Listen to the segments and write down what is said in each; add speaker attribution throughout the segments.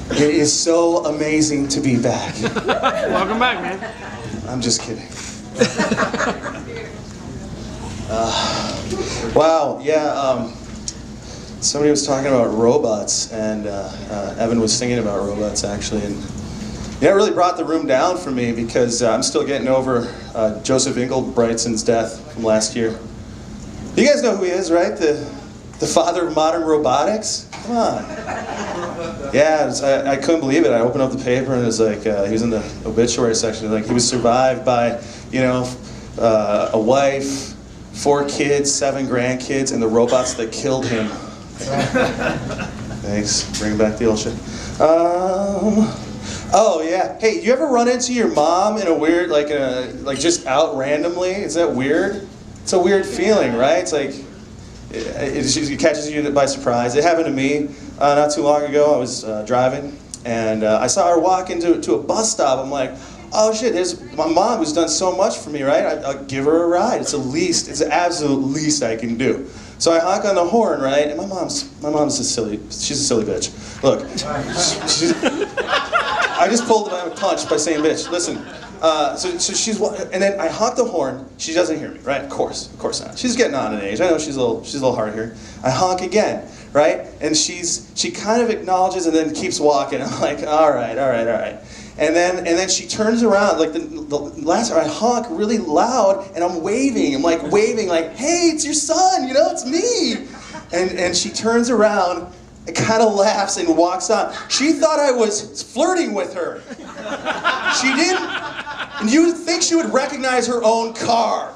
Speaker 1: It is so amazing to be back.
Speaker 2: Welcome back, man.
Speaker 1: I'm just kidding. Wow, yeah, somebody was talking about robots, and Evan was singing about robots, actually, and yeah, it really brought the room down for me because I'm still getting over Joseph Inglebrightson's death from last year. You guys know who he is, right? The father of modern robotics? Come on. Yeah, I couldn't believe it. I opened up the paper and it was like, he was in the obituary section, like he was survived by, you know, a wife, 4 kids, 7 grandkids, and the robots that killed him. Thanks, bring back the old shit. Oh yeah, hey, you ever run into your mom in a weird, like just out randomly? Is that weird? It's a weird feeling, right? It's like, it catches you by surprise. It happened to me not too long ago. I was driving, and I saw her walk into a bus stop. I'm like, oh shit, there's my mom who's done so much for me, right? I'll give her a ride. It's the absolute least I can do. So I honk on the horn, right? And my mom's she's a silly bitch. Look, I just pulled my punch by saying bitch. Listen, so she's, and then I honk the horn. She doesn't hear me, right? Of course not. She's getting on in age. I know she's a little hard here. I honk again, right? And she kind of acknowledges and then keeps walking. I'm like, all right. And then she turns around, like the last time I honk really loud, and I'm waving. I'm like waving, like, hey, it's your son, you know, it's me. And she turns around and kind of laughs and walks on. She thought I was flirting with her. She didn't. And you would think she would recognize her own car.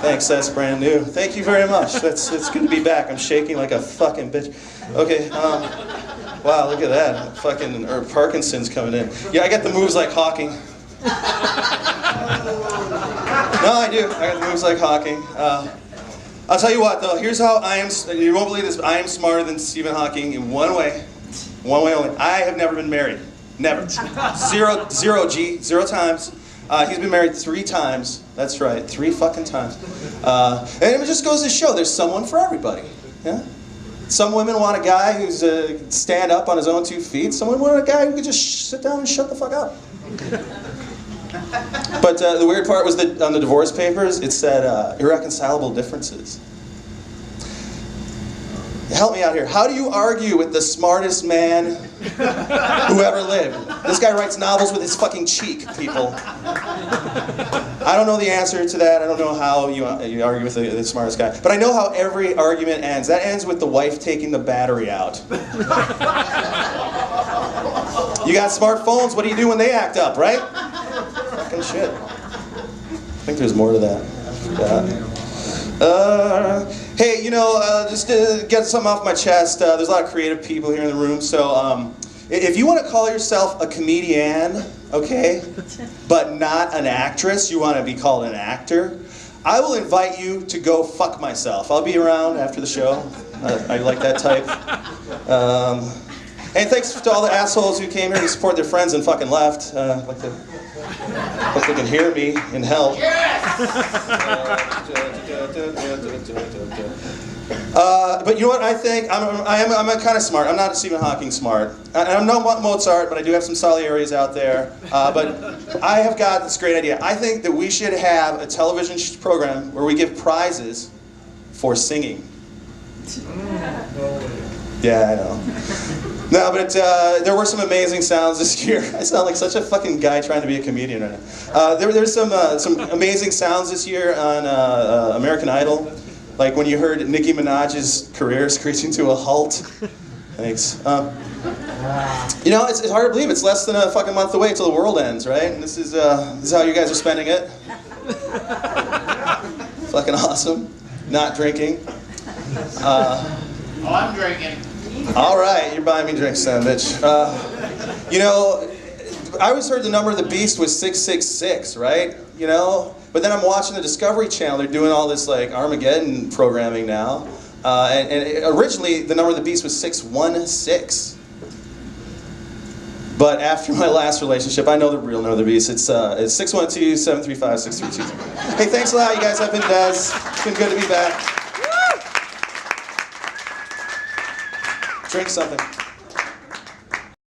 Speaker 1: Thanks, that's brand new. Thank you very much. It's good to be back. I'm shaking like a fucking bitch. Okay, wow, look at that. Fucking Parkinson's coming in. Yeah, I got the moves like Hawking. No, I do. I got the moves like Hawking. I'll tell you what, though. Here's how I am. You won't believe this, but I am smarter than Stephen Hawking in one way. One way only. I have never been married. Never. Zero times. He's been married 3 times. That's right, 3 fucking times. And it just goes to show there's someone for everybody. Yeah. Some women want a guy who's stand up on his own 2 feet. Some women want a guy who can just sit down and shut the fuck up. But the weird part was that on the divorce papers, it said irreconcilable differences. Help me out here. How do you argue with the smartest man who ever lived? This guy writes novels with his fucking cheek, people. I don't know the answer to that. I don't know how you argue with the smartest guy. But I know how every argument ends. That ends with the wife taking the battery out. You got smartphones, what do you do when they act up, right? Fucking shit. I think there's more to that. Hey, you know, just to get something off my chest, there's a lot of creative people here in the room, so if you want to call yourself a comedian, okay, but not an actress, you want to be called an actor, I will invite you to go fuck myself. I'll be around after the show. I like that type. And thanks to all the assholes who came here to support their friends and fucking left. Hope they can hear me in hell. But you know what I think? I'm kind of smart. I'm not Stephen Hawking smart. I'm no Mozart, but I do have some Salieri's out there. But I have got this great idea. I think that we should have a television program where we give prizes for singing. Yeah, I know. No, but there were some amazing sounds this year. I sound like such a fucking guy trying to be a comedian right now. There's some amazing sounds this year on American Idol. Like when you heard Nicki Minaj's career screeching to a halt. Thanks. You know, it's hard to believe it's less than a fucking month away till the world ends, right? And this is how you guys are spending it. Fucking awesome. Not drinking.
Speaker 3: I'm drinking.
Speaker 1: All right, you're buying me drinks, son, bitch. You know, I always heard the number of the beast was 666, right? You know, but then I'm watching the Discovery Channel. They're doing all this like Armageddon programming now, and originally the number of the beast was 616. But after my last relationship, I know the real number of the beast. It's 612-735-6323. Hey, thanks a lot, you guys. I've been Des. It's been good to be back. Drink something.